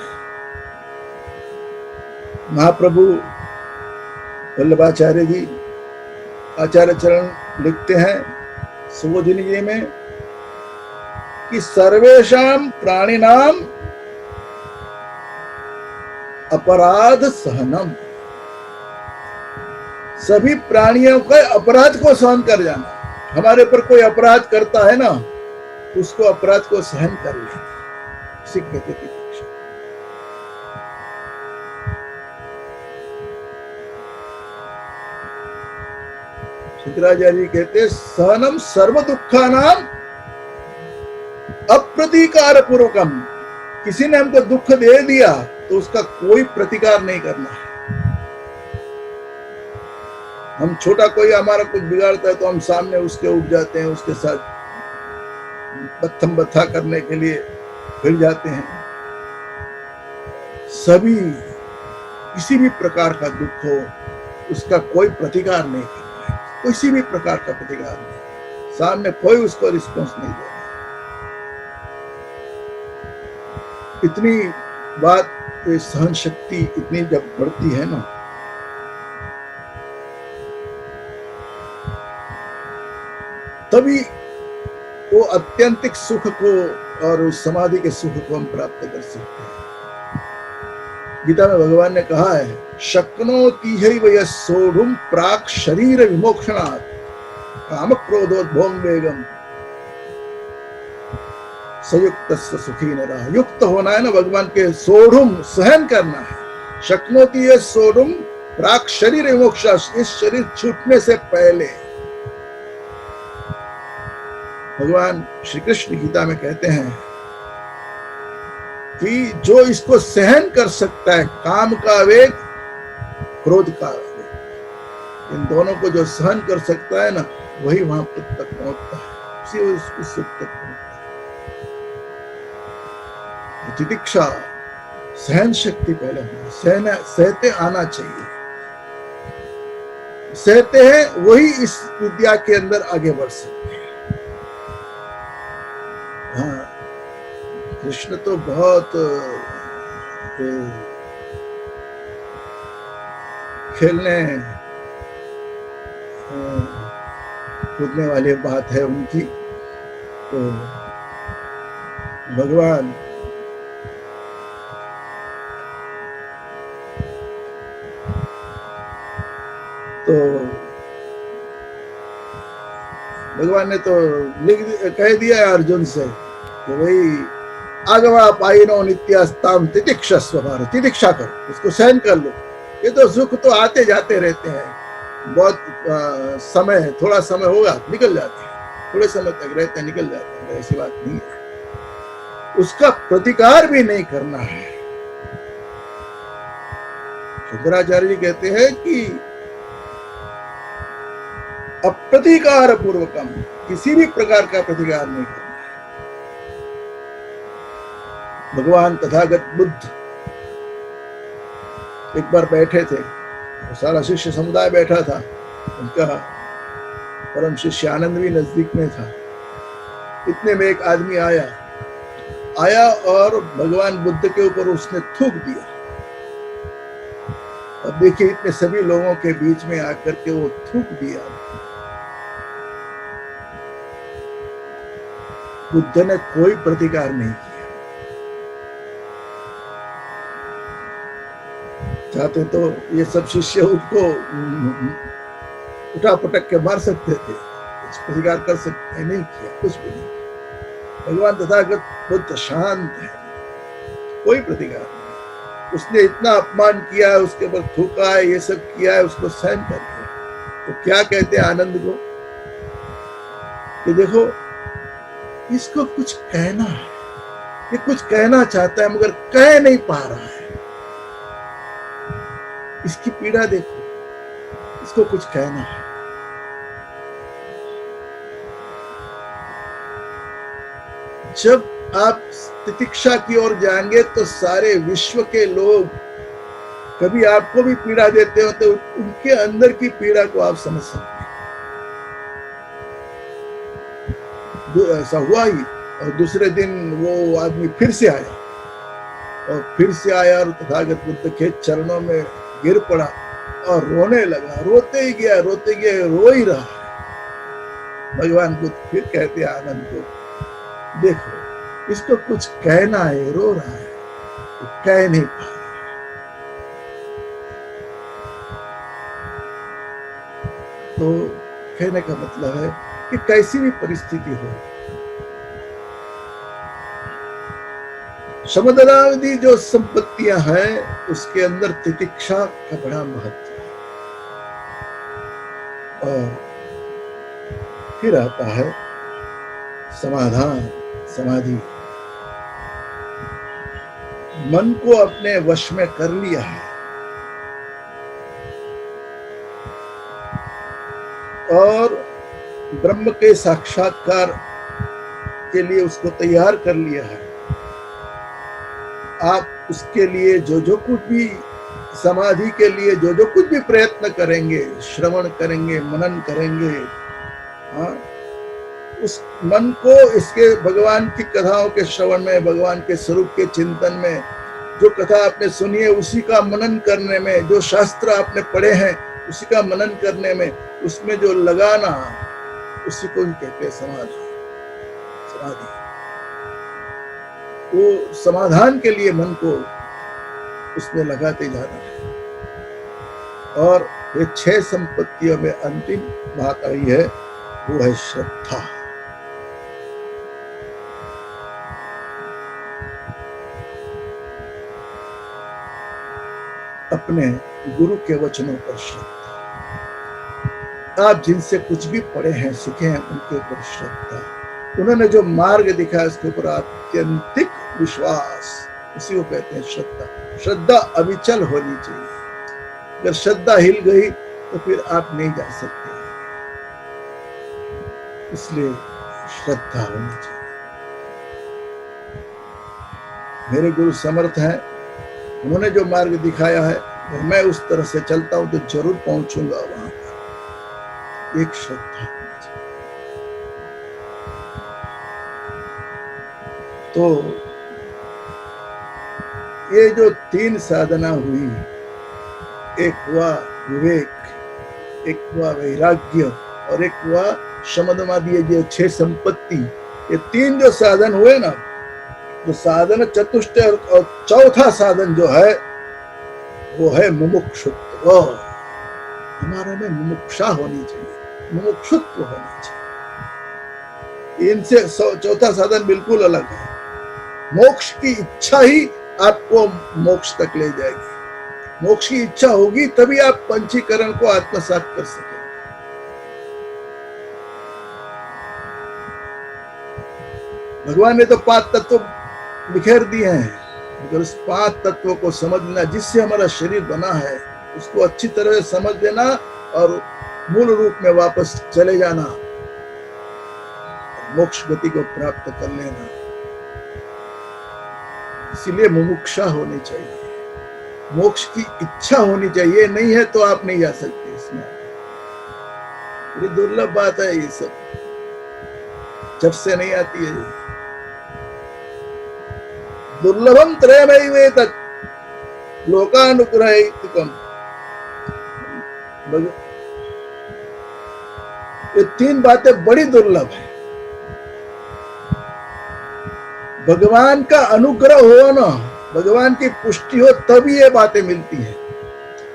महाप्रभु वल्लभाचार्य जी, आचार्य चरण लिखते हैं सुबोधिनी जी में कि सर्वेषां प्राणिनाम अपराध सहनम, सभी प्राणियों के अपराध को सहन कर जाना। हमारे ऊपर कोई अपराध करता है ना, उसको अपराध को सहन कर लेना, इसी कहते तितिक्षा। शंकराचार्य कहते सहनम सर्व दुखानाम अप्रतीकार पूर्वकम, किसी ने हमको दुख दे दिया तो उसका कोई प्रतिकार नहीं करना है। हम छोटा कोई हमारा कुछ बिगाड़ता है तो हम सामने उसके उठ जाते हैं, उसके साथ बत्थम बत्था करने के लिए फिर जाते हैं। सभी किसी भी प्रकार का दुख हो उसका कोई प्रतिकार नहीं करना है, किसी भी प्रकार का प्रतिकार नहीं, सामने कोई उसको रिस्पॉन्स नहीं देना। इतनी बात, सहन शक्ति इतनी जब बढ़ती है ना, तभी वो अत्यंतिक सुख को और उस समाधि के सुख को हम प्राप्त कर सकते हैं। गीता में भगवान ने कहा है शक्नोति हैव यः सोढुं प्राक् शरीर विमोक्षणात् काम क्रोधोद्भवं वेगम संयुक्तस्य सुखी नरः। युक्त होना है ना भगवान के, सोढुं सहन करना है। शक्नोति यः सोढुं प्राक् शरीर विमोक्षणात्, इस शरीर छूटने से पहले। भगवान श्री कृष्ण गीता में कहते हैं कि जो इसको सहन कर सकता है, काम का वेग, क्रोध का वेग, इन दोनों को जो सहन कर सकता है ना, वही वहां तक पहुंचता है, उसी उसको सुख तक पहुंचता है। तितिक्षा, सहन शक्ति पहले होना, सहते आना चाहिए। सहते हैं वही इस विद्या के अंदर आगे बढ़ सकते हैं। हाँ, कृष्ण तो बहुत खेलने कूदने वाली बात है उनकी। तो भगवान ने तो कह दिया है अर्जुन से कि भाई आगवा पाइनो नित्यास्ताम तितिक्षस्व भारत, तितिक्षा करो, उसको सहन कर लो। ये तो सुख तो आते जाते रहते हैं, बहुत समय, थोड़ा समय होगा निकल जाते हैं, थोड़े समय तक रहते हैं निकल जाते हैं, ऐसी बात नहीं है। उसका प्रतिकार भी नहीं करना है। शंकराचार्य जी कहते हैं कि अप्रतिकार पूर्वकम, किसी भी प्रकार का प्रतिकार नहीं करना है। भगवान तथागत बुद्ध एक बार बैठे थे, सारा शिष्य समुदाय बैठा था, उनका परम शिष्य आनंद भी नजदीक में था। इतने में एक आदमी आया और भगवान बुद्ध के ऊपर उसने थूक दिया। अब देखिए, इतने सभी लोगों के बीच में आकर के वो थूक दिया। बुद्ध ने कोई प्रतिकार नहीं किया। चाहते तो ये सब शिष्य उसको उठा पटक के मार सकते थे, कुछ प्रतिकार कर सकते, नहीं किया, कुछ भी नहीं। भगवान तथागत बुद्ध शांत है, कोई प्रतिकार नहीं। उसने इतना अपमान किया है, उसके ऊपर थूका है, ये सब किया है, उसको सहन कर लिया। तो क्या कहते हैं आनंद को कि देखो, इसको कुछ कहना है, ये कुछ कहना चाहता है मगर कह नहीं पा रहा है। इसकी पीड़ा देखो, इसको कुछ कहना है। जब आप तितिक्षा की ओर जाएंगे तो सारे विश्व के लोग कभी आपको भी पीड़ा देते हो तो उनके अंदर की पीड़ा को आप समझ सकते हैं। ऐसा हुआ ही। और दूसरे दिन वो आदमी फिर से आया और तथागत बुद्ध के चरणों में गिर पड़ा और रोने लगा। रोते ही गया, रो ही रहा है। भगवान बुद्ध फिर कहते हैं आनंद को, देखो इसको कुछ कहना है, रो रहा है, तो कह नहीं पा रहा। तो कहने का मतलब है कि कैसी भी परिस्थिति हो, समुद्रावधि जो संपत्तियां हैं उसके अंदर तितिक्षा का बड़ा महत्व है। और फिर आता है समाधान, समाधि। मन को अपने वश में कर लिया है और ब्रह्म के साक्षात्कार के लिए उसको तैयार कर लिया है। आप उसके लिए जो जो कुछ भी, समाधि के लिए जो जो कुछ भी प्रयत्न करेंगे, श्रवण करेंगे, मनन करेंगे, हाँ, उस मन को इसके भगवान की कथाओं के श्रवण में, भगवान के स्वरूप के चिंतन में, जो कथा आपने सुनी है उसी का मनन करने में, जो शास्त्र आपने पढ़े हैं उसी का मनन करने में, उसमें जो लगाना, उसी को ही कहते हैं समाधि। समाधि वो समाधान के लिए मन को उसमें लगाते जाना है। और ये 6 संपत्तियों में अंतिम बात आई है, वो है श्रद्धा। अपने गुरु के वचनों पर श्रद्धा। आप जिनसे कुछ भी पढ़े हैं, सीखे हैं, उनके ऊपर श्रद्धा। उन्होंने जो मार्ग दिखाया उसके ऊपर आत्यंतिक विश्वास, उसी को कहते हैं श्रद्धा। श्रद्धा अविचल होनी चाहिए। अगर श्रद्धा हिल गई तो फिर आप नहीं जा सकते, इसलिए श्रद्धा होनी चाहिए। मेरे गुरु समर्थ हैं, उन्होंने जो मार्ग दिखाया है, अगर मैं उस तरह से चलता हूं तो जरूर पहुंचूंगा वहां पर। एक श्रद्धा होनी चाहिए। तो ये जो 3 साधना हुई, एक हुआ विवेक, एक हुआ वैराग्य और एक हुआ शमदमादि, ये 6 संपत्ति, ये 3 जो साधन हुए ना, जो साधन चतुष्ट और चौथा साधन जो है वो है मुमुक्षुत्व। हमारे में मुमुक्षा होनी चाहिए, मुमुक्षुत्व होना चाहिए। इनसे चौथा साधन बिल्कुल अलग है। मोक्ष की इच्छा ही आपको मोक्ष तक ले जाएगी। मोक्ष की इच्छा होगी तभी आप पंचीकरण को आत्मसात कर सकेंगे। भगवान ने तो 5 तत्व बिखेर दिए हैं, मगर उस 5 तत्वों को समझना, जिससे हमारा शरीर बना है, उसको अच्छी तरह से समझ लेना और मूल रूप में वापस चले जाना, मोक्ष गति को प्राप्त कर लेना। इसीलिए मुमुक्षा होनी चाहिए, मोक्ष की इच्छा होनी चाहिए। नहीं है तो आप नहीं जा सकते इसमें। बड़ी दुर्लभ बात है, ये सब जब से नहीं आती है। दुर्लभम त्रयमेवेतत् लोकानुग्रहितम्। ये 3 बातें बड़ी दुर्लभ है। भगवान का अनुग्रह हो ना, भगवान की पुष्टि हो, तभी ये बातें मिलती हैं।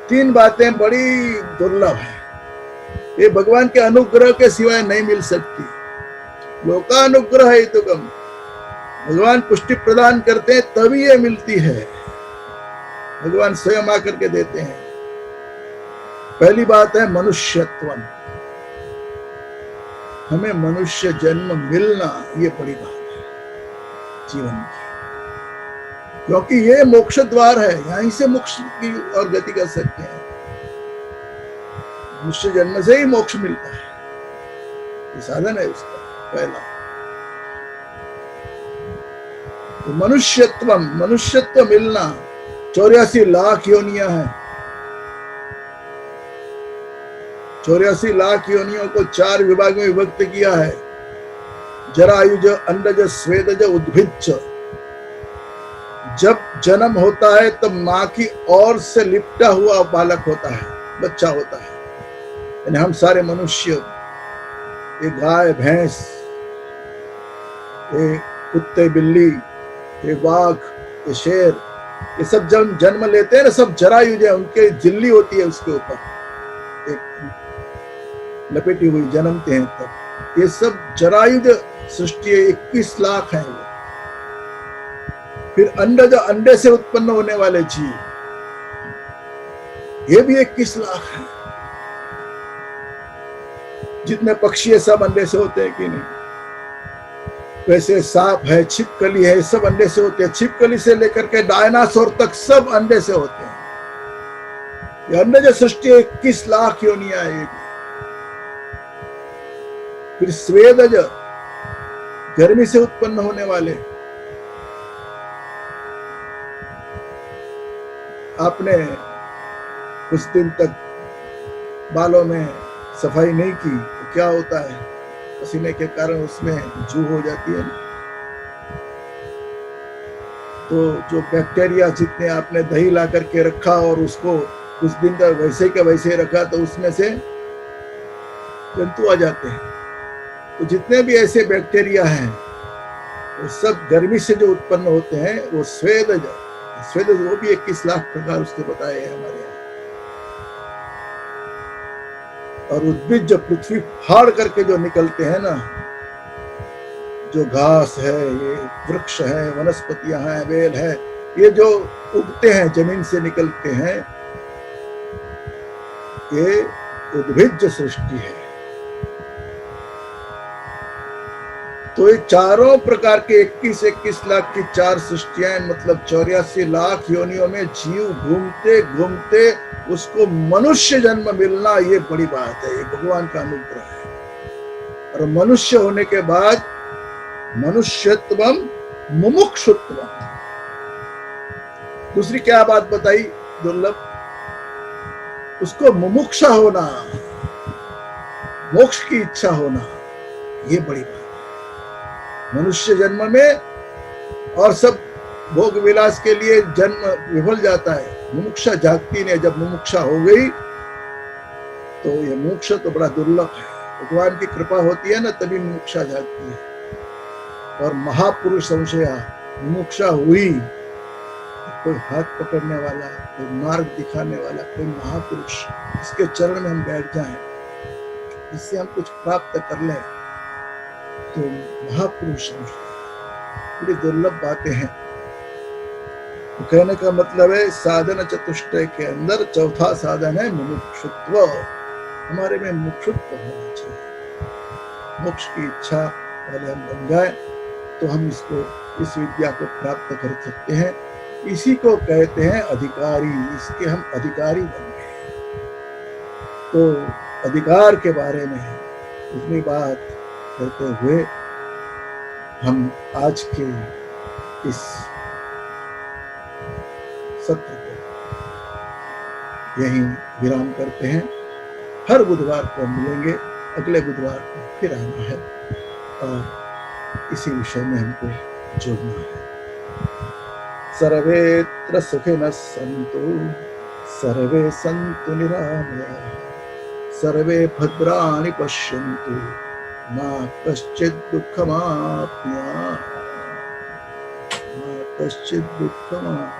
3 बातें बड़ी दुर्लभ है, ये भगवान के अनुग्रह के सिवाय नहीं मिल सकती। लोकानुग्रह है तो कम, भगवान पुष्टि प्रदान करते हैं तभी ये मिलती है। भगवान स्वयं आकर के देते हैं। पहली बात है मनुष्यत्व। हमें मनुष्य जन्म मिलना, ये बड़ी बात है जीवन की, क्योंकि ये मोक्ष द्वार है, यहीं से मोक्ष की और गति कर सकते हैं। मनुष्य जन्म से ही मोक्ष मिलता है, ये साधन है उसका पहला। तो मनुष्यत्व मिलना। 84 लाख योनियां हैं। 84 लाख योनियों को 4 विभाग में विभक्त किया है। जरायुज, अंडज, स्वेदज, उद्भिज। जब जन्म होता है तब माँ की ओर से लिपटा हुआ बालक होता है, बच्चा होता है। यानी हम सारे मनुष्य ये गाय भैंस, ये कुत्ते बिल्ली, ये बाघ, ये शेर, ये सब जब जन्म लेते हैं ना, सब जरायुज है, उनके झिल्ली होती है उसके ऊपर एक लपेटी हुई, जन्मते हैं तब। ये सब जरायुज सृष्टि 21 लाख है। फिर अंडज, अंडे से उत्पन्न होने वाले जीव, ये भी 21 लाख है। जितने पक्षी है सब अंडे से होते हैं कि नहीं? वैसे सांप है, छिपकली है, सब अंडे से होते हैं। छिपकली से लेकर के डायनासोर तक सब अंडे से होते हैं। ये अंडज सृष्टि 21 लाख योनियां है। फिर स्वेदज, गर्मी से उत्पन्न होने वाले। आपने कुछ दिन तक बालों में सफाई नहीं की तो क्या होता है? पसीने के कारण उसमें जू हो जाती है। तो जो बैक्टीरिया, जितने आपने दही ला करके रखा और उसको कुछ दिन तक वैसे का वैसे रखा, तो उसमें से जंतु आ जाते हैं। तो जितने भी ऐसे बैक्टीरिया हैं वो सब गर्मी से जो उत्पन्न होते हैं वो स्वेदज, स्वेदज वो भी 21 लाख प्रकार उसके बताए हैं हमारे यहाँ। और उद्भिज जो पृथ्वी फाड़ करके जो निकलते हैं ना, जो घास है, ये वृक्ष है, वनस्पतियां हैं, बेल है, ये जो उगते हैं, जमीन से निकलते हैं, ये उद्भिज सृष्टि है। तो ये चारों प्रकार के 21 लाख की 4 सृष्टियां, मतलब 84 लाख योनियों में जीव घूमते घूमते उसको मनुष्य जन्म मिलना, ये बड़ी बात है। ये भगवान का अनुग्रह है। और मनुष्य होने के बाद मनुष्यत्वम मुमुक्षुत्वम, दूसरी क्या बात बताई दुर्लभ? उसको मुमुक्षा होना, मोक्ष की इच्छा होना, ये बड़ी बात। मनुष्य जन्म में और सब भोग विलास के लिए जन्म विफल जाता है, मुमुक्षा जागती नहीं। जब मुमुक्षा हो गई तो ये मोक्ष तो बड़ा दुर्लभ है। भगवान की कृपा होती है ना, तभी मुमुक्षा जागती है। और महापुरुष संशया, मुमुक्षा हुई, कोई हाथ पकड़ने वाला, कोई मार्ग दिखाने वाला, कोई महापुरुष इसके चरण में हम बैठ जाएं, जिससे हम कुछ प्राप्त कर लें, तो महापुरुष बड़ी दुर्लभ बातें हैं। तो कहने का मतलब है साधन चतुष्टय के अंदर चौथा साधन है मुमुक्षुत्व। हमारे में मुमुक्षुत्व होना चाहिए। मोक्ष की इच्छा वाले हम बन जाए तो हम इसको, इस विद्या को प्राप्त कर सकते हैं। इसी को कहते हैं अधिकारी। इसके हम अधिकारी बन गए। तो अधिकार के बारे में इतनी बात कहते हुए हम आज के इस सत्र को यहीं विराम करते हैं। हर बुधवार को मिलेंगे, अगले बुधवार को फिर आना है और इसी विषय में हमको जुड़ना है। सर्वेत्र सुखिनः सन्तु, सर्वे सन्तु निरामयाः, सर्वे भद्राणि पश्यन्तु, मा कश्चित् दुःखमाप्नुयात्, मा कश्चित् दुःखमाप्नुयात्।